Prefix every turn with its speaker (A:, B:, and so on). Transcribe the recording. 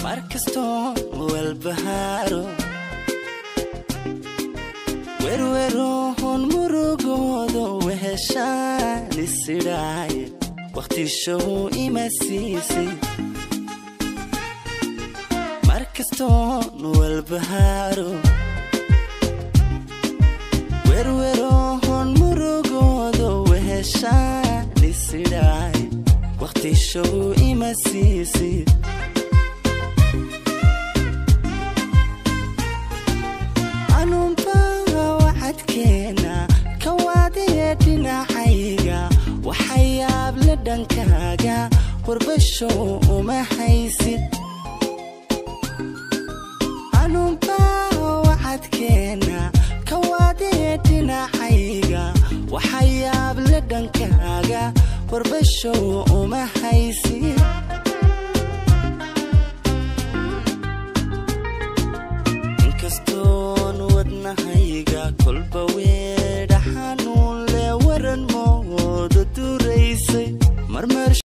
A: markasto walbaharo werwero hon murugodo weheshaan isiray waqti show imasisi markasto walbaharo werwero hon murugodo weheshaan isiray waqti show imasisi وحياب لدنكاغا وربشو وما حيسد أنو باو وعدكينا كواديتنا حيغا وحياب لدنكاغا وربشو